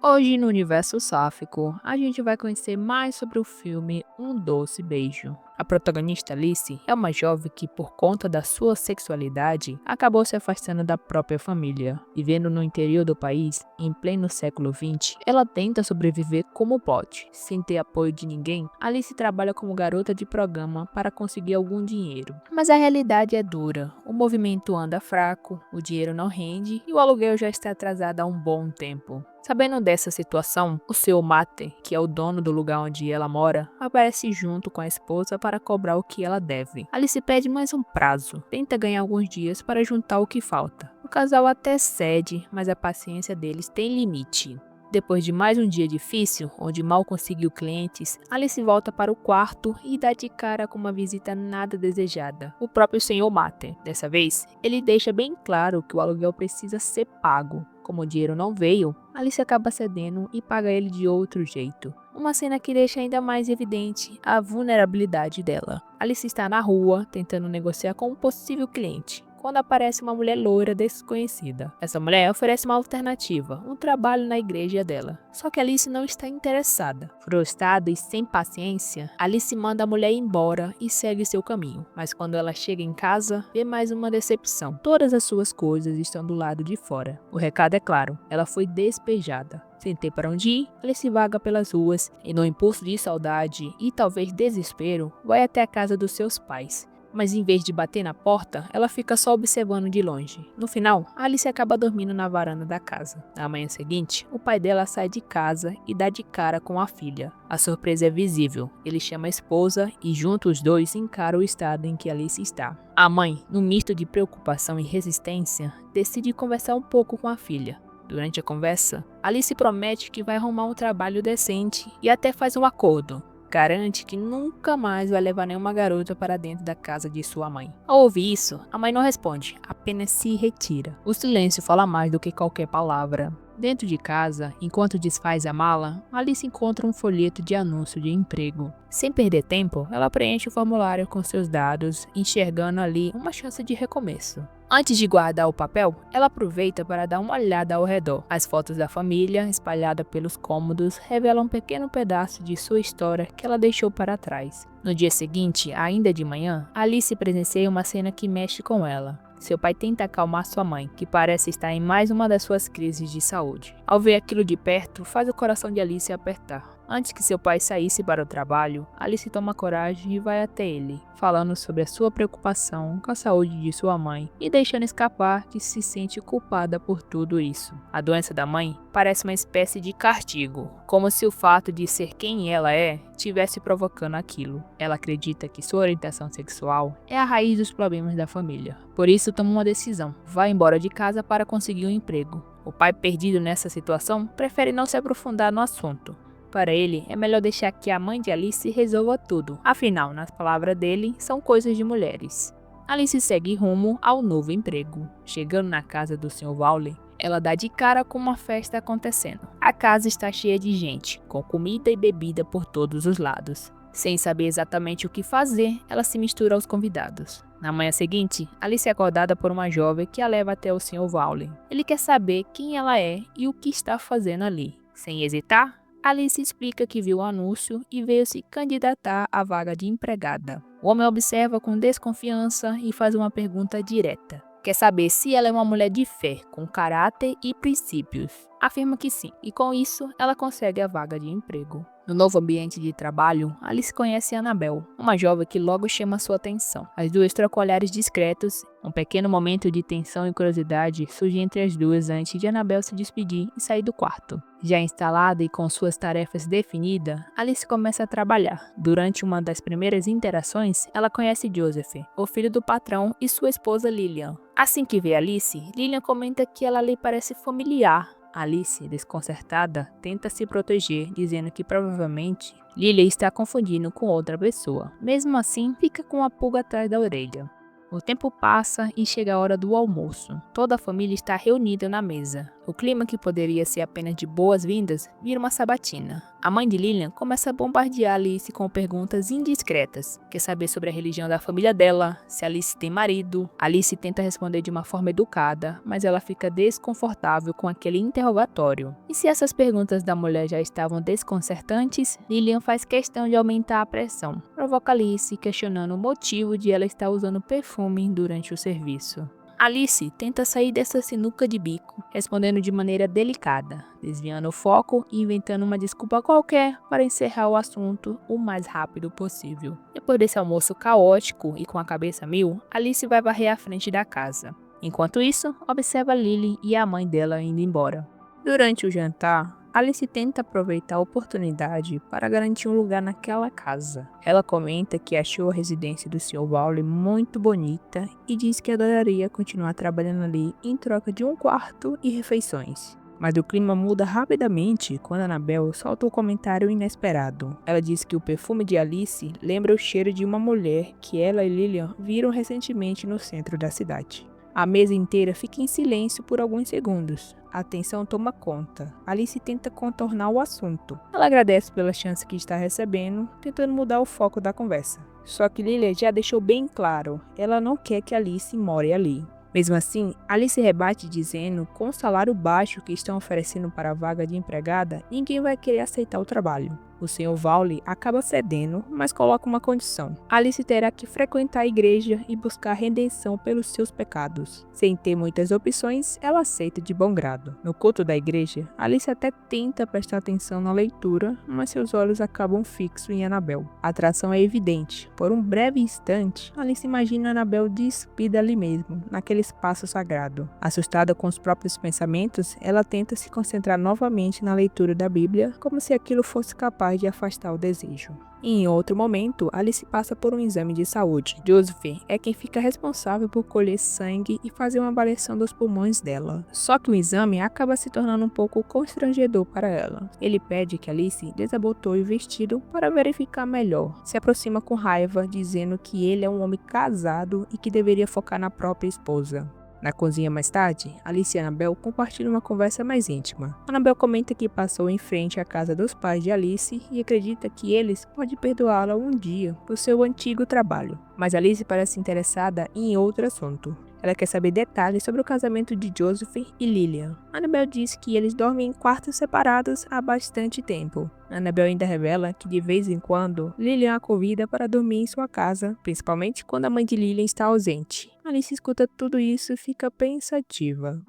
Hoje, no universo sáfico, a gente vai conhecer mais sobre o filme Um Doce Beijo. A protagonista Alice é uma jovem que, por conta da sua sexualidade, acabou se afastando da própria família. Vivendo no interior do país, em pleno século XX, ela tenta sobreviver como pode. Sem ter apoio de ninguém, Alice trabalha como garota de programa para conseguir algum dinheiro. Mas a realidade é dura. O movimento anda fraco, o dinheiro não rende e o aluguel já está atrasado há um bom tempo. Sabendo dessa situação, o seu Mate, que é o dono do lugar onde ela mora, aparece junto com a esposa para cobrar o que ela deve. Alice pede mais um prazo, tenta ganhar alguns dias para juntar o que falta. O casal até cede, mas a paciência deles tem limite. Depois de mais um dia difícil, onde mal conseguiu clientes, Alice volta para o quarto e dá de cara com uma visita nada desejada. O próprio Senhor Mate. Dessa vez, ele deixa bem claro que o aluguel precisa ser pago. Como o dinheiro não veio, Alice acaba cedendo e paga ele de outro jeito. Uma cena que deixa ainda mais evidente a vulnerabilidade dela. Alice está na rua, tentando negociar com um possível cliente, quando aparece uma mulher loira desconhecida. Essa mulher oferece uma alternativa, um trabalho na igreja dela. Só que Alice não está interessada. Frustrada e sem paciência, Alice manda a mulher embora e segue seu caminho. Mas quando ela chega em casa, vê mais uma decepção. Todas as suas coisas estão do lado de fora. O recado é claro, ela foi despejada. Sem ter para onde ir, Alice vaga pelas ruas e, no impulso de saudade e talvez desespero, vai até a casa dos seus pais. Mas em vez de bater na porta, ela fica só observando de longe. No final, Alice acaba dormindo na varanda da casa. Na manhã seguinte, o pai dela sai de casa e dá de cara com a filha. A surpresa é visível. Ele chama a esposa e juntos os dois encaram o estado em que Alice está. A mãe, num misto de preocupação e resistência, decide conversar um pouco com a filha. Durante a conversa, Alice promete que vai arrumar um trabalho decente e até faz um acordo. Garante que nunca mais vai levar nenhuma garota para dentro da casa de sua mãe. Ao ouvir isso, a mãe não responde, apenas se retira. O silêncio fala mais do que qualquer palavra. Dentro de casa, enquanto desfaz a mala, Alice encontra um folheto de anúncio de emprego. Sem perder tempo, ela preenche o formulário com seus dados, enxergando ali uma chance de recomeço. Antes de guardar o papel, ela aproveita para dar uma olhada ao redor. As fotos da família, espalhadas pelos cômodos, revelam um pequeno pedaço de sua história que ela deixou para trás. No dia seguinte, ainda de manhã, Alice presencia uma cena que mexe com ela. Seu pai tenta acalmar sua mãe, que parece estar em mais uma das suas crises de saúde. Ao ver aquilo de perto, faz o coração de Alice apertar. Antes que seu pai saísse para o trabalho, Alice toma coragem e vai até ele, falando sobre a sua preocupação com a saúde de sua mãe e deixando escapar que se sente culpada por tudo isso. A doença da mãe parece uma espécie de castigo, como se o fato de ser quem ela é estivesse provocando aquilo. Ela acredita que sua orientação sexual é a raiz dos problemas da família. Por isso, toma uma decisão: vai embora de casa para conseguir um emprego. O pai, perdido nessa situação, prefere não se aprofundar no assunto. Para ele, é melhor deixar que a mãe de Alice resolva tudo. Afinal, nas palavras dele, são coisas de mulheres. Alice segue rumo ao novo emprego. Chegando na casa do Sr. Vowley, ela dá de cara com uma festa acontecendo. A casa está cheia de gente, com comida e bebida por todos os lados. Sem saber exatamente o que fazer, ela se mistura aos convidados. Na manhã seguinte, Alice é acordada por uma jovem que a leva até o Sr. Vowley. Ele quer saber quem ela é e o que está fazendo ali. Sem hesitar, Alice explica que viu o anúncio e veio se candidatar à vaga de empregada. O homem observa com desconfiança e faz uma pergunta direta. Quer saber se ela é uma mulher de fé, com caráter e princípios. Afirma que sim, e com isso ela consegue a vaga de emprego. No novo ambiente de trabalho, Alice conhece Annabelle, uma jovem que logo chama sua atenção. As duas trocam olhares discretos. Um pequeno momento de tensão e curiosidade surge entre as duas antes de Annabelle se despedir e sair do quarto. Já instalada e com suas tarefas definidas, Alice começa a trabalhar. Durante uma das primeiras interações, ela conhece Joseph, o filho do patrão, e sua esposa Lillian. Assim que vê Alice, Lillian comenta que ela lhe parece familiar. Alice, desconcertada, tenta se proteger, dizendo que provavelmente Lillian está confundindo com outra pessoa. Mesmo assim, fica com a pulga atrás da orelha. O tempo passa e chega a hora do almoço. Toda a família está reunida na mesa. O clima, que poderia ser apenas de boas-vindas, vira uma sabatina. A mãe de Lilian começa a bombardear Alice com perguntas indiscretas. Quer saber sobre a religião da família dela, se Alice tem marido. Alice tenta responder de uma forma educada, mas ela fica desconfortável com aquele interrogatório. E se essas perguntas da mulher já estavam desconcertantes, Lilian faz questão de aumentar a pressão. Provoca Alice, questionando o motivo de ela estar usando perfume durante o serviço. Alice tenta sair dessa sinuca de bico, respondendo de maneira delicada, desviando o foco e inventando uma desculpa qualquer para encerrar o assunto o mais rápido possível. Depois desse almoço caótico e com a cabeça a mil, Alice vai varrer a frente da casa. Enquanto isso, observa Lily e a mãe dela indo embora. Durante o jantar, Alice tenta aproveitar a oportunidade para garantir um lugar naquela casa. Ela comenta que achou a residência do Sr. Wally muito bonita e diz que adoraria continuar trabalhando ali em troca de um quarto e refeições. Mas o clima muda rapidamente quando Annabelle solta um comentário inesperado. Ela diz que o perfume de Alice lembra o cheiro de uma mulher que ela e Lillian viram recentemente no centro da cidade. A mesa inteira fica em silêncio por alguns segundos. A tensão toma conta. Alice tenta contornar o assunto. Ela agradece pela chance que está recebendo, tentando mudar o foco da conversa. Só que Lilia já deixou bem claro, ela não quer que Alice more ali. Mesmo assim, Alice rebate dizendo que com o salário baixo que estão oferecendo para a vaga de empregada, ninguém vai querer aceitar o trabalho. O Sr. Wally acaba cedendo, mas coloca uma condição. Alice terá que frequentar a igreja e buscar redenção pelos seus pecados. Sem ter muitas opções, ela aceita de bom grado. No culto da igreja, Alice até tenta prestar atenção na leitura, mas seus olhos acabam fixos em Annabelle. A atração é evidente. Por um breve instante, Alice imagina Annabelle despida ali mesmo, naquele espaço sagrado. Assustada com os próprios pensamentos, ela tenta se concentrar novamente na leitura da Bíblia, como se aquilo fosse capaz de afastar o desejo. Em outro momento, Alice passa por um exame de saúde. Joseph é quem fica responsável por colher sangue e fazer uma avaliação dos pulmões dela. Só que o exame acaba se tornando um pouco constrangedor para ela. Ele pede que Alice desabotoe o vestido para verificar melhor. Se aproxima com raiva, dizendo que ele é um homem casado e que deveria focar na própria esposa. Na cozinha mais tarde, Alice e Annabelle compartilham uma conversa mais íntima. Annabelle comenta que passou em frente à casa dos pais de Alice e acredita que eles podem perdoá-la um dia por seu antigo trabalho. Mas Alice parece interessada em outro assunto. Ela quer saber detalhes sobre o casamento de Joseph e Lillian. Annabelle diz que eles dormem em quartos separados há bastante tempo. Annabelle ainda revela que de vez em quando Lillian a convida para dormir em sua casa, principalmente quando a mãe de Lillian está ausente. Alice escuta tudo isso e fica pensativa.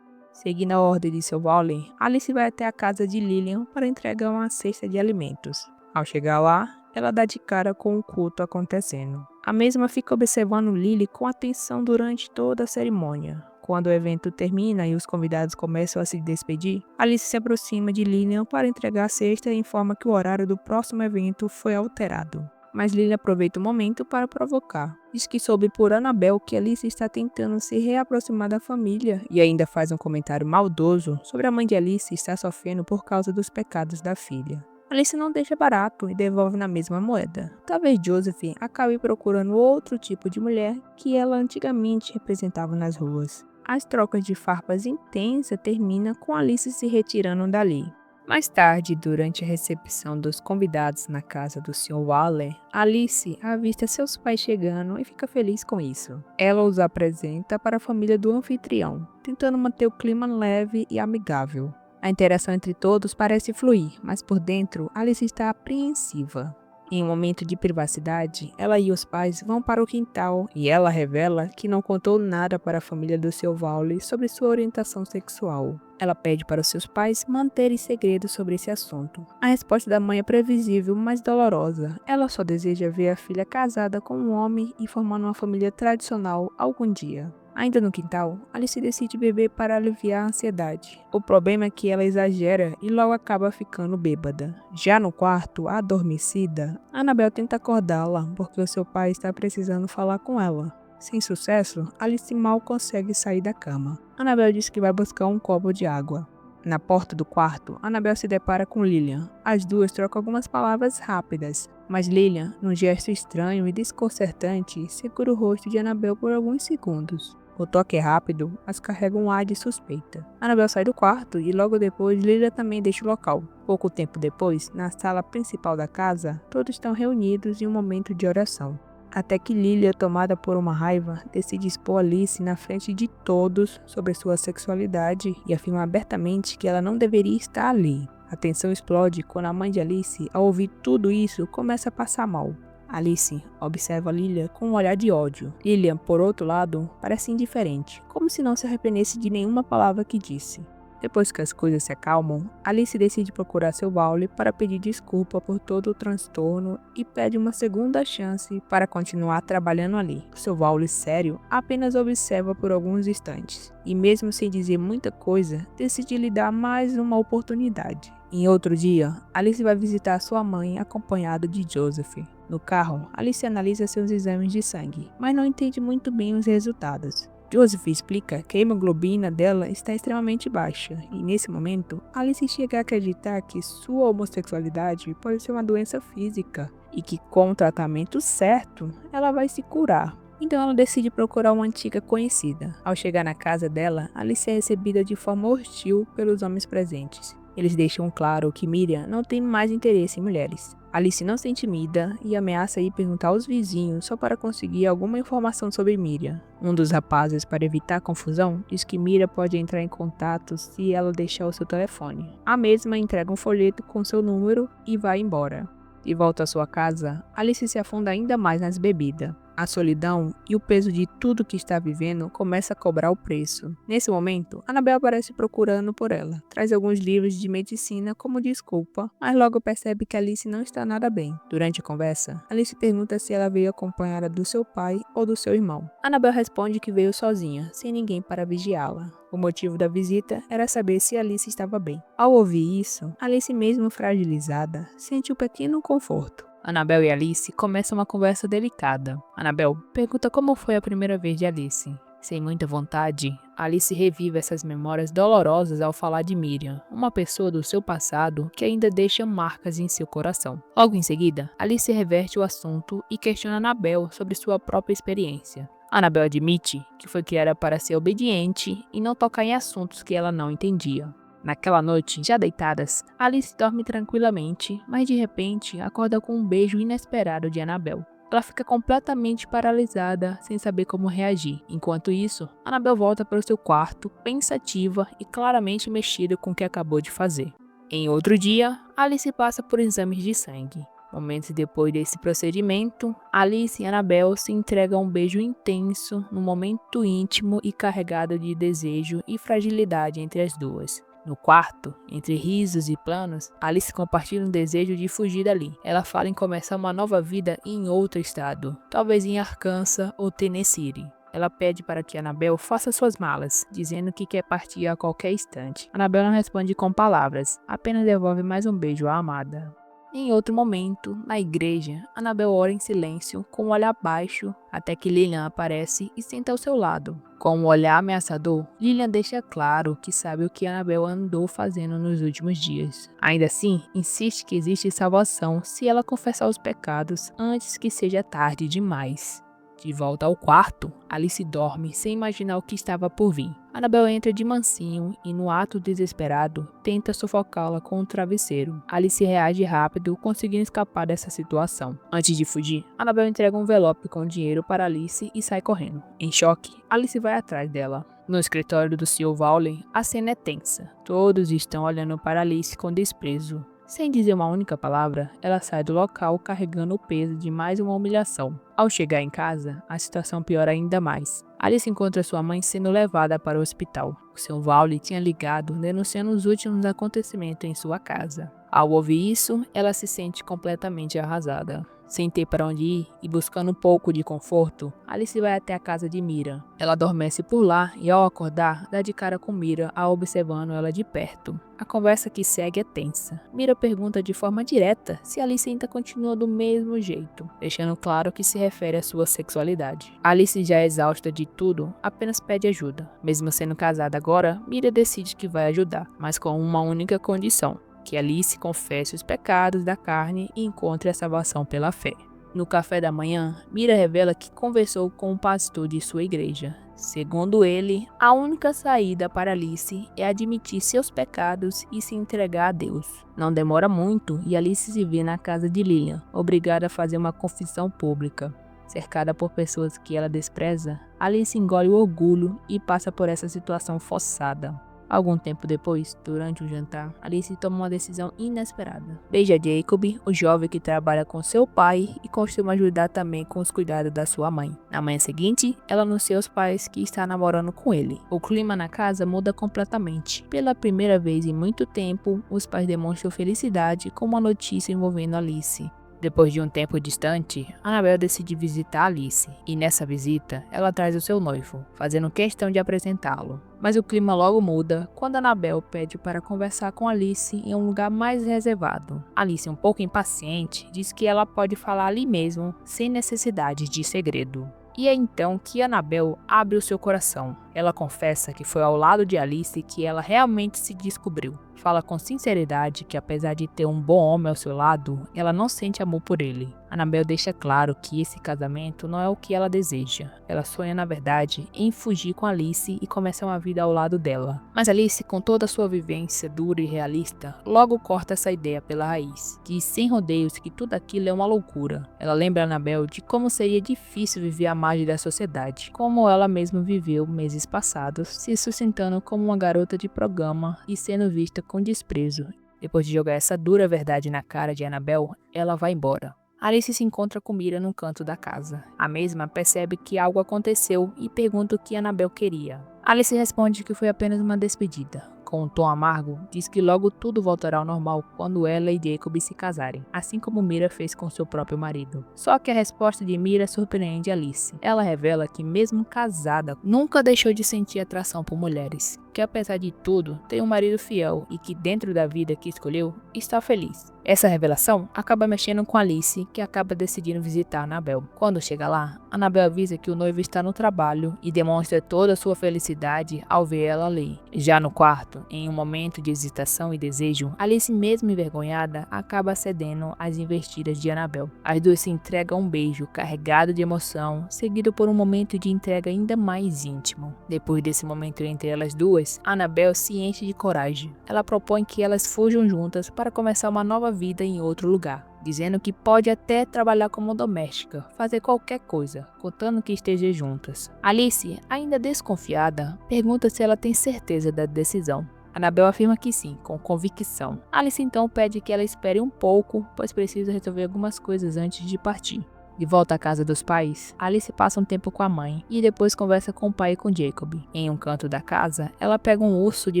Seguindo a ordem de Sr. Wally, Alice vai até a casa de Lillian para entregar uma cesta de alimentos. Ao chegar lá, ela dá de cara com o culto acontecendo. A mesma fica observando Lily com atenção durante toda a cerimônia. Quando o evento termina e os convidados começam a se despedir, Alice se aproxima de Lillian para entregar a cesta e informa que o horário do próximo evento foi alterado. Mas Lily aproveita o momento para provocar. Diz que soube por Annabelle que Alice está tentando se reaproximar da família e ainda faz um comentário maldoso sobre a mãe de Alice estar sofrendo por causa dos pecados da filha. Alice não deixa barato e devolve na mesma moeda. Talvez Joseph acabe procurando outro tipo de mulher que ela antigamente representava nas ruas. As trocas de farpas intensas terminam com Alice se retirando dali. Mais tarde, durante a recepção dos convidados na casa do Sr. Waller, Alice avista seus pais chegando e fica feliz com isso. Ela os apresenta para a família do anfitrião, tentando manter o clima leve e amigável. A interação entre todos parece fluir, mas por dentro Alice está apreensiva. Em um momento de privacidade, ela e os pais vão para o quintal e ela revela que não contou nada para a família do Sr. Wally sobre sua orientação sexual. Ela pede para os seus pais manterem segredo sobre esse assunto. A resposta da mãe é previsível, mas dolorosa. Ela só deseja ver a filha casada com um homem e formando uma família tradicional algum dia. Ainda no quintal, Alice decide beber para aliviar a ansiedade. O problema é que ela exagera e logo acaba ficando bêbada. Já no quarto, adormecida, Annabelle tenta acordá-la porque o seu pai está precisando falar com ela. Sem sucesso, Alice mal consegue sair da cama. Annabelle diz que vai buscar um copo de água. Na porta do quarto, Annabelle se depara com Lillian. As duas trocam algumas palavras rápidas, mas Lillian, num gesto estranho e desconcertante, segura o rosto de Annabelle por alguns segundos. O toque é rápido, mas carrega um ar de suspeita. Annabelle sai do quarto e logo depois Lillian também deixa o local. Pouco tempo depois, na sala principal da casa, todos estão reunidos em um momento de oração. Até que Lillian, tomada por uma raiva, decide expor Alice na frente de todos sobre sua sexualidade e afirma abertamente que ela não deveria estar ali. A tensão explode quando a mãe de Alice, ao ouvir tudo isso, começa a passar mal. Alice observa Lillian com um olhar de ódio. Lillian, por outro lado, parece indiferente, como se não se arrependesse de nenhuma palavra que disse. Depois que as coisas se acalmam, Alice decide procurar seu Vowley para pedir desculpa por todo o transtorno e pede uma segunda chance para continuar trabalhando ali. Seu Vowley sério apenas observa por alguns instantes e, mesmo sem dizer muita coisa, decide lhe dar mais uma oportunidade. Em outro dia, Alice vai visitar sua mãe acompanhada de Joseph. No carro, Alice analisa seus exames de sangue, mas não entende muito bem os resultados. Joseph explica que a hemoglobina dela está extremamente baixa e, nesse momento, Alice chega a acreditar que sua homossexualidade pode ser uma doença física e que, com o tratamento certo, ela vai se curar. Então ela decide procurar uma antiga conhecida. Ao chegar na casa dela, Alice é recebida de forma hostil pelos homens presentes. Eles deixam claro que Miriam não tem mais interesse em mulheres. Alice não se intimida e ameaça ir perguntar aos vizinhos só para conseguir alguma informação sobre Miriam. Um dos rapazes, para evitar confusão, diz que Miriam pode entrar em contato se ela deixar o seu telefone. A mesma entrega um folheto com seu número e vai embora. De volta à sua casa, Alice se afunda ainda mais nas bebidas. A solidão e o peso de tudo que está vivendo começa a cobrar o preço. Nesse momento, Annabelle aparece procurando por ela. Traz alguns livros de medicina como desculpa, mas logo percebe que Alice não está nada bem. Durante a conversa, Alice pergunta se ela veio acompanhada do seu pai ou do seu irmão. Annabelle responde que veio sozinha, sem ninguém para vigiá-la. O motivo da visita era saber se Alice estava bem. Ao ouvir isso, Alice, mesmo fragilizada, sente um pequeno conforto. Annabelle e Alice começam uma conversa delicada. Annabelle pergunta como foi a primeira vez de Alice. Sem muita vontade, Alice revive essas memórias dolorosas ao falar de Miriam, uma pessoa do seu passado que ainda deixa marcas em seu coração. Logo em seguida, Alice reverte o assunto e questiona Annabelle sobre sua própria experiência. Annabelle admite que foi criada para ser obediente e não tocar em assuntos que ela não entendia. Naquela noite, já deitadas, Alice dorme tranquilamente, mas de repente acorda com um beijo inesperado de Annabelle. Ela fica completamente paralisada, sem saber como reagir. Enquanto isso, Annabelle volta para o seu quarto, pensativa e claramente mexida com o que acabou de fazer. Em outro dia, Alice passa por exames de sangue. Momentos depois desse procedimento, Alice e Annabelle se entregam a um beijo intenso, num momento íntimo e carregado de desejo e fragilidade entre as duas. No quarto, entre risos e planos, Alice compartilha um desejo de fugir dali. Ela fala em começar uma nova vida em outro estado, talvez em Arkansas ou Tennessee. Ela pede para que Annabelle faça suas malas, dizendo que quer partir a qualquer instante. Annabelle não responde com palavras, apenas devolve mais um beijo à amada. Em outro momento, na igreja, Annabelle ora em silêncio, com o olhar baixo, até que Lillian aparece e senta ao seu lado. Com um olhar ameaçador, Lillian deixa claro que sabe o que Annabelle andou fazendo nos últimos dias. Ainda assim, insiste que existe salvação se ela confessar os pecados antes que seja tarde demais. De volta ao quarto, Alice dorme sem imaginar o que estava por vir. Annabelle entra de mansinho e, no ato desesperado, tenta sufocá-la com o travesseiro. Alice reage rápido, conseguindo escapar dessa situação. Antes de fugir, Annabelle entrega um envelope com dinheiro para Alice e sai correndo. Em choque, Alice vai atrás dela. No escritório do Sr. Vowley, a cena é tensa. Todos estão olhando para Alice com desprezo. Sem dizer uma única palavra, ela sai do local carregando o peso de mais uma humilhação. Ao chegar em casa, a situação piora ainda mais. Alice encontra sua mãe sendo levada para o hospital. O Sr. Vowley tinha ligado denunciando os últimos acontecimentos em sua casa. Ao ouvir isso, ela se sente completamente arrasada. Sem ter para onde ir e buscando um pouco de conforto, Alice vai até a casa de Mira. Ela adormece por lá e, ao acordar, dá de cara com Mira, observando ela de perto. A conversa que segue é tensa. Mira pergunta de forma direta se Alice ainda continua do mesmo jeito, deixando claro que se refere à sua sexualidade. Alice, já exausta de tudo, apenas pede ajuda. Mesmo sendo casada agora, Mira decide que vai ajudar, mas com uma única condição: que Alice confesse os pecados da carne e encontre a salvação pela fé. No café da manhã, Mira revela que conversou com o pastor de sua igreja. Segundo ele, a única saída para Alice é admitir seus pecados e se entregar a Deus. Não demora muito e Alice se vê na casa de Lillian, obrigada a fazer uma confissão pública. Cercada por pessoas que ela despreza, Alice engole o orgulho e passa por essa situação forçada. Algum tempo depois, durante o jantar, Alice toma uma decisão inesperada. Beija Jacob, o jovem que trabalha com seu pai e costuma ajudar também com os cuidados da sua mãe. Na manhã seguinte, ela anuncia aos pais que está namorando com ele. O clima na casa muda completamente. Pela primeira vez em muito tempo, os pais demonstram felicidade com uma notícia envolvendo Alice. Depois de um tempo distante, Annabelle decide visitar Alice, e nessa visita, ela traz o seu noivo, fazendo questão de apresentá-lo. Mas o clima logo muda quando Annabelle pede para conversar com Alice em um lugar mais reservado. Alice, um pouco impaciente, diz que ela pode falar ali mesmo, sem necessidade de segredo. E é então que Annabelle abre o seu coração. Ela confessa que foi ao lado de Alice que ela realmente se descobriu. Fala com sinceridade que, apesar de ter um bom homem ao seu lado, ela não sente amor por ele. Annabelle deixa claro que esse casamento não é o que ela deseja. Ela sonha, na verdade, em fugir com Alice e começar uma vida ao lado dela. Mas Alice, com toda a sua vivência dura e realista, logo corta essa ideia pela raiz. Diz sem rodeios que tudo aquilo é uma loucura. Ela lembra Annabelle de como seria difícil viver à margem da sociedade, como ela mesma viveu meses passados, se sustentando como uma garota de programa e sendo vista com desprezo. Depois de jogar essa dura verdade na cara de Annabelle, ela vai embora. Alice se encontra com Mira num canto da casa. A mesma percebe que algo aconteceu e pergunta o que Annabelle queria. Alice responde que foi apenas uma despedida. Com um tom amargo, diz que logo tudo voltará ao normal quando ela e Jacob se casarem, assim como Mira fez com seu próprio marido. Só que a resposta de Mira surpreende Alice. Ela revela que, mesmo casada, nunca deixou de sentir atração por mulheres, que apesar de tudo, tem um marido fiel e que, dentro da vida que escolheu, está feliz. Essa revelação acaba mexendo com Alice, que acaba decidindo visitar Annabelle. Quando chega lá, Annabelle avisa que o noivo está no trabalho e demonstra toda a sua felicidade ao ver ela ali. Já no quarto, em um momento de hesitação e desejo, Alice, mesmo envergonhada, acaba cedendo às investidas de Annabelle. As duas se entregam a um beijo carregado de emoção, seguido por um momento de entrega ainda mais íntimo. Depois desse momento entre elas duas, Annabelle se enche de coragem. Ela propõe que elas fujam juntas para começar uma nova vida em outro lugar, dizendo que pode até trabalhar como doméstica, fazer qualquer coisa, contando que estejam juntas. Alice, ainda desconfiada, pergunta se ela tem certeza da decisão. Annabelle afirma que sim, com convicção. Alice então pede que ela espere um pouco, pois precisa resolver algumas coisas antes de partir. De volta à casa dos pais, Alice passa um tempo com a mãe e depois conversa com o pai e com Jacob. Em um canto da casa, ela pega um urso de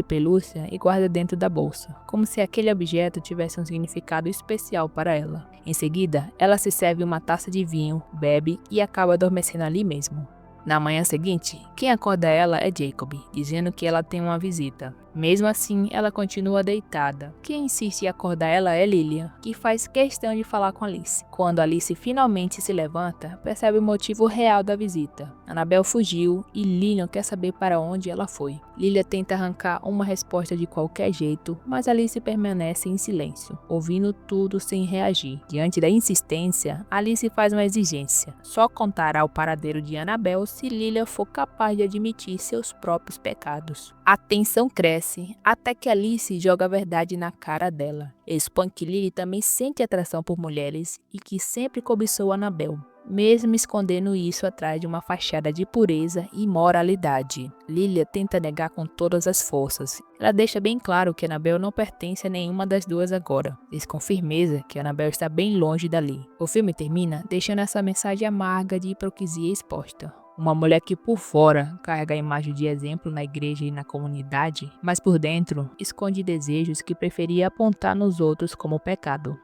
pelúcia e guarda dentro da bolsa, como se aquele objeto tivesse um significado especial para ela. Em seguida, ela se serve uma taça de vinho, bebe e acaba adormecendo ali mesmo. Na manhã seguinte, quem acorda ela é Jacob, dizendo que ela tem uma visita. Mesmo assim, ela continua deitada. Quem insiste em acordar ela é Lillian, que faz questão de falar com Alice. Quando Alice finalmente se levanta, percebe o motivo real da visita. Annabelle fugiu e Lillian quer saber para onde ela foi. Lillian tenta arrancar uma resposta de qualquer jeito, mas Alice permanece em silêncio, ouvindo tudo sem reagir. Diante da insistência, Alice faz uma exigência. Só contará o paradeiro de Annabelle se Lillian for capaz de admitir seus próprios pecados. A tensão cresce até que Alice joga a verdade na cara dela. Expõe que Lily também sente atração por mulheres e que sempre cobiçou Annabelle, mesmo escondendo isso atrás de uma fachada de pureza e moralidade. Lily tenta negar com todas as forças. Ela deixa bem claro que Annabelle não pertence a nenhuma das duas agora. Diz com firmeza que Annabelle está bem longe dali. O filme termina deixando essa mensagem amarga de hipocrisia exposta. Uma mulher que por fora carrega a imagem de exemplo na igreja e na comunidade, mas por dentro esconde desejos que preferia apontar nos outros como pecado.